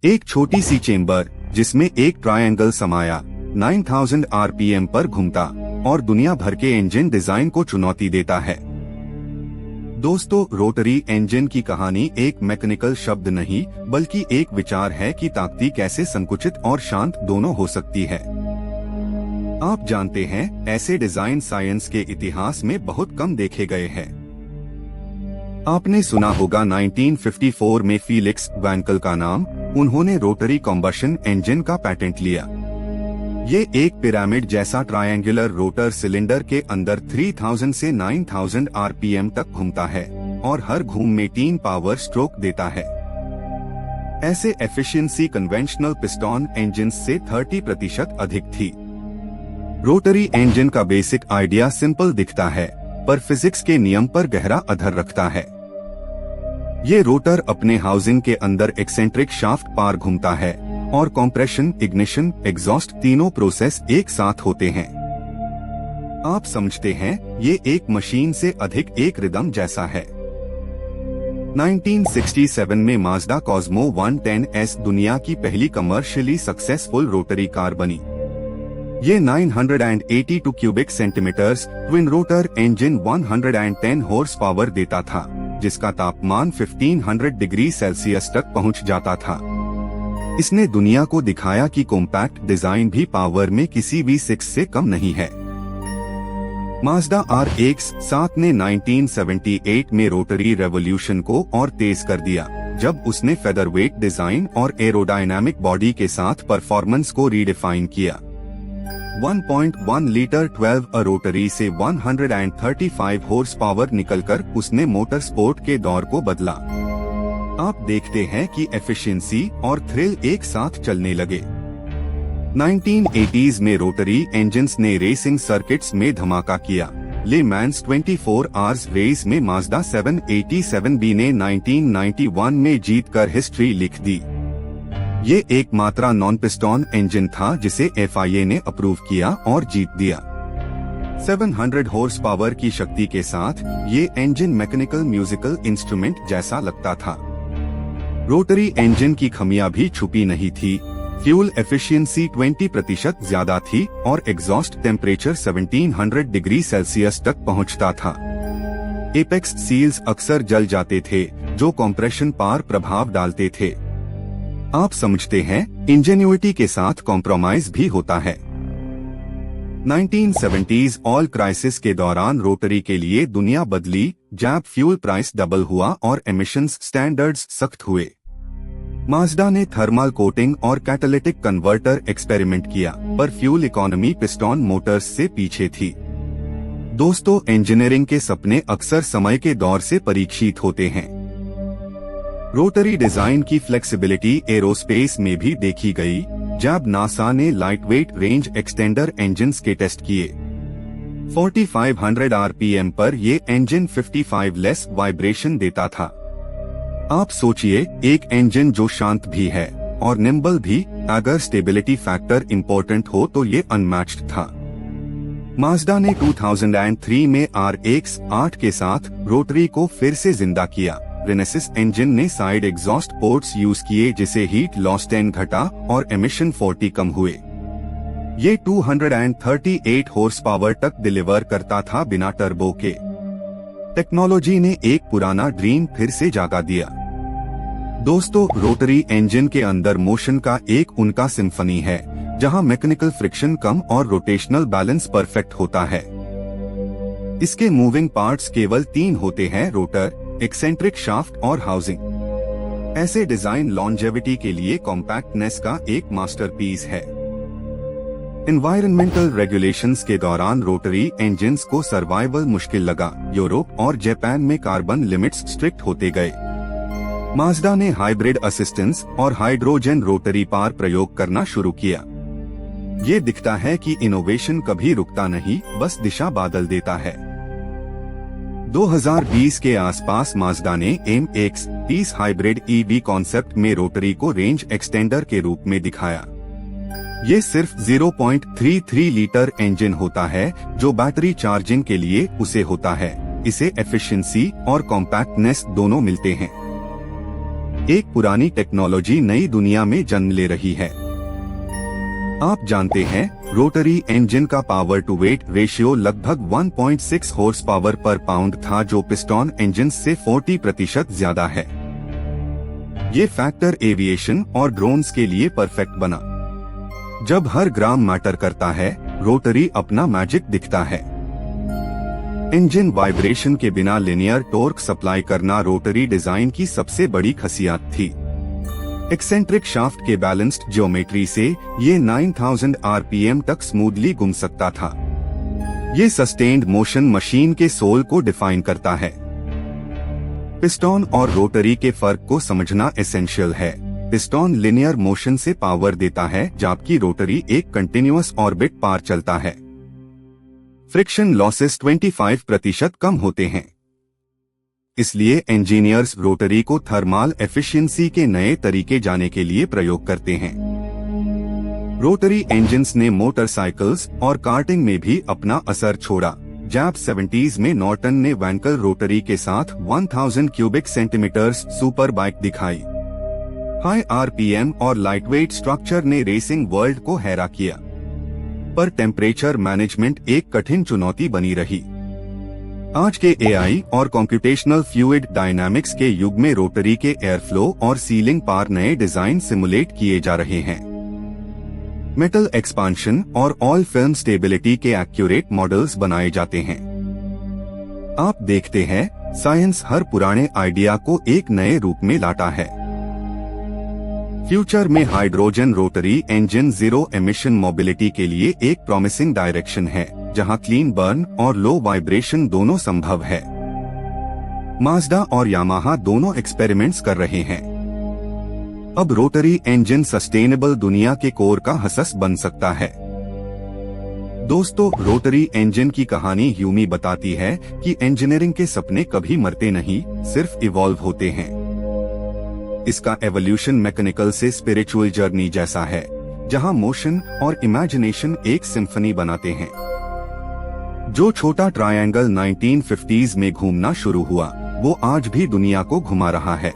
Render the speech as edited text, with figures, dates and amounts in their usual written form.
एक छोटी सी चेम्बर जिसमें एक ट्रायंगल समाया 9000 आरपीएम पर घूमता और दुनिया भर के इंजन डिजाइन को चुनौती देता है। दोस्तों, रोटरी इंजन की कहानी एक मैकेनिकल शब्द नहीं बल्कि एक विचार है कि ताकती कैसे संकुचित और शांत दोनों हो सकती है। आप जानते हैं, ऐसे डिजाइन साइंस के इतिहास में बहुत कम देखे गए हैं। आपने सुना होगा 1954 में फीलिक्स वैंकल का नाम। उन्होंने रोटरी कॉम्बशन इंजन का पेटेंट लिया। ये एक पिरामिड जैसा ट्रायंगुलर रोटर सिलेंडर के अंदर 3000 से 9000 आरपीएम तक घूमता है और हर घूम में 3 पावर स्ट्रोक देता है। ऐसे एफिशिएंसी कन्वेंशनल पिस्टन इंजन से 30% अधिक थी। रोटरी इंजन का बेसिक आइडिया सिंपल दिखता है, पर फिजिक्स के नियम पर गहरा आधार रखता है। ये रोटर अपने हाउसिंग के अंदर एक्सेंट्रिक शाफ्ट पार घूमता है और कंप्रेशन, इग्निशन, एग्जॉस्ट तीनों प्रोसेस एक साथ होते हैं। आप समझते हैं, ये एक मशीन से अधिक एक रिदम जैसा है। 1967 में माज़दा कॉस्मो 110S दुनिया की पहली कमर्शियली सक्सेसफुल रोटरी कार बनी। ये 982 cubic centimetres twin rotor engine 110 horsepower देता था, जिसका तापमान 1500 डिग्री सेल्सियस तक पहुंच जाता था। इसने दुनिया को दिखाया कि कॉम्पैक्ट डिजाइन भी पावर में किसी V6 से कम नहीं है। माज़दा RX-7 ने 1978 में रोटरी रेवोल्यूशन को और तेज कर दिया, जब उसने फेदरवेट डिजाइन और एरोडायनामिक बॉडी के साथ परफॉर्मेंस को रीडिफाइन किया। 1.1 लीटर 12 रोटरी से 135 हॉर्स पावर निकलकर उसने मोटर स्पोर्ट के दौर को बदला। आप देखते हैं कि एफिशिएंसी और थ्रिल एक साथ चलने लगे। 1980s में रोटरी इंजन्स ने रेसिंग सर्किट्स में धमाका किया। ले मैंस 24 आवर्स रेस में माज़दा 787B ने 1991 में जीतकर हिस्ट्री लिख दी। ये एकमात्र नॉन पिस्टन इंजन था जिसे FIA ने अप्रूव किया और जीत दिया। 700 हॉर्स पावर की शक्ति के साथ ये इंजन मैकेनिकल म्यूजिकल इंस्ट्रूमेंट जैसा लगता था। रोटरी इंजन की खमियां भी छुपी नहीं थी। फ्यूल एफिशिएंसी 20% ज्यादा थी और एग्जॉस्ट टेम्परेचर 1700 डिग्री सेल्सियस तक पहुंचता था। एपेक्स सील्स अक्सर जल जाते थे, जो कंप्रेशन पार प्रभाव डालते थे। आप समझते हैं, इंजेन्युइटी के साथ कॉम्प्रोमाइज भी होता है। 1970s ऑयल क्राइसिस के दौरान रोटरी के लिए दुनिया बदली जब फ्यूल प्राइस डबल हुआ और एमिशंस स्टैंडर्ड्स सख्त हुए। माज़दा ने थर्मल कोटिंग और कैटालिटिक कन्वर्टर एक्सपेरिमेंट किया, पर फ्यूल इकोनॉमी पिस्टन मोटर्स से पीछे थी। दोस्तों, इंजीनियरिंग के सपने अक्सर समय के दौर से परीक्षित होते हैं। रोटरी डिजाइन की फ्लेक्सिबिलिटी एरोस्पेस में भी देखी गई, जब नासा ने लाइटवेट रेंज एक्सटेंडर इंजन्स के टेस्ट किए। 4500 आरपीएम पर ये इंजन 55 लेस वाइब्रेशन देता था। आप सोचिए, एक इंजन जो शांत भी है और निम्बल भी, अगर स्टेबिलिटी फैक्टर इम्पोर्टेंट हो तो ये अनमैच्ड था। माज़दा ने 2003 में RX-8 के साथ रोटरी को फिर से जिंदा किया। रेनेसिस इंजन ने साइड एग्जॉस्ट पोर्ट्स यूज किए, जिसे हीट लॉस 10 घटा और एमिशन 40 कम हुए। ये 238 हॉर्स पावर तक डिलीवर करता था बिना टर्बो के। टेक्नोलॉजी ने एक पुराना ड्रीम फिर से जागा दिया। दोस्तों, रोटरी इंजन के अंदर मोशन का एक उनका सिम्फनी है, जहां मैकेनिकल फ्रिक्शन कम और रोटेशनल बैलेंस परफेक्ट होता है। इसके मूविंग पार्ट्स केवल 3 होते हैं: रोटर, एक्सेंट्रिक शाफ्ट और हाउसिंग। ऐसे डिजाइन लॉन्जेविटी के लिए कॉम्पैक्टनेस का एक मास्टरपीस है। एनवायरमेंटल रेगुलेशंस के दौरान रोटरी इंजन्स को सर्वाइवल मुश्किल लगा। यूरोप और जापान में कार्बन लिमिट्स स्ट्रिक्ट होते गए। माज़दा ने हाइब्रिड असिस्टेंस और हाइड्रोजन रोटरी पार प्रयोग करना शुरू किया। ये दिखता है कि इनोवेशन कभी रुकता नहीं, बस दिशा बदल देता है। 2020 के आसपास माज़दा ने MX-30 हाइब्रिड EV कॉन्सेप्ट में रोटरी को रेंज एक्सटेंडर के रूप में दिखाया। ये सिर्फ 0.33 लीटर इंजन होता है, जो बैटरी चार्जिंग के लिए उसे होता है। इसे एफिशिएंसी और कॉम्पैक्टनेस दोनों मिलते हैं। एक पुरानी टेक्नोलॉजी नई दुनिया में जन्म ले रही है। आप जानते हैं, रोटरी इंजन का पावर टू वेट रेशियो लगभग 1.6 हॉर्स पावर पर पाउंड था, जो पिस्टन इंजन से 40% ज्यादा है। ये फैक्टर एविएशन और ड्रोन्स के लिए परफेक्ट बना। जब हर ग्राम मैटर करता है, रोटरी अपना मैजिक दिखता है। इंजन वाइब्रेशन के बिना लिनियर टॉर्क सप्लाई करना रोटरी डिजाइन की सबसे बड़ी खासियत थी। एक्सेंट्रिक शाफ्ट के बैलेंस्ड ज्योमेट्री से ये 9000 आरपीएम तक स्मूथली घूम सकता था। ये सस्टेन्ड मोशन मशीन के सोल को डिफाइन करता है। पिस्टन और रोटरी के फर्क को समझना एसेंशियल है। पिस्टन लिनियर मोशन से पावर देता है, जबकि रोटरी एक कंटिन्यूअस ऑर्बिट पार चलता है। फ्रिक्शन लॉसेस 25% कम होते हैं। इसलिए इंजीनियर्स रोटरी को थर्मल एफिशिएंसी के नए तरीके जाने के लिए प्रयोग करते हैं। रोटरी इंजन्स ने मोटरसाइकिल्स और कार्टिंग में भी अपना असर छोड़ा। जब 70s में नॉर्टन ने वैंकल रोटरी के साथ 1000 क्यूबिक सेंटीमीटर्स सुपर बाइक दिखाई। हाई आरपीएम और लाइटवेट स्ट्रक्चर ने रेसिंग वर्ल्ड को हैरान किया, पर टेम्परेचर मैनेजमेंट एक कठिन चुनौती बनी रही। आज के एआई और कंप्यूटेशनल फ्लूइड डायनामिक्स के युग में रोटरी के एयरफ्लो और सीलिंग पार नए डिजाइन सिमुलेट किए जा रहे हैं। मेटल एक्सपांशन और ऑयल फिल्म स्टेबिलिटी के एक्यूरेट मॉडल्स बनाए जाते हैं। आप देखते हैं, साइंस हर पुराने आइडिया को एक नए रूप में लाता है। फ्यूचर में hydrogen rotary engine zero emission mobility के लिए एक प्रॉमिसिंग डायरेक्शन है, जहां क्लीन बर्न और लो वाइब्रेशन दोनों संभव है। माज़दा और यामाहा दोनों एक्सपेरिमेंट्स कर रहे हैं। अब रोटरी इंजन सस्टेनेबल दुनिया के कोर का हिस्सा बन सकता है। दोस्तों, रोटरी इंजन की कहानी यूं बताती है कि इंजीनियरिंग के सपने कभी मरते नहीं, सिर्फ इवॉल्व होते हैं। इसका एवोल्यूशन मैकेनिकल से स्पिरिचुअल जर्नी जैसा है, जहां मोशन और इमेजिनेशन एक सिम्फनी बनाते हैं। जो छोटा ट्रायंगल 1950s में घूमना शुरू हुआ, वो आज भी दुनिया को घुमा रहा है।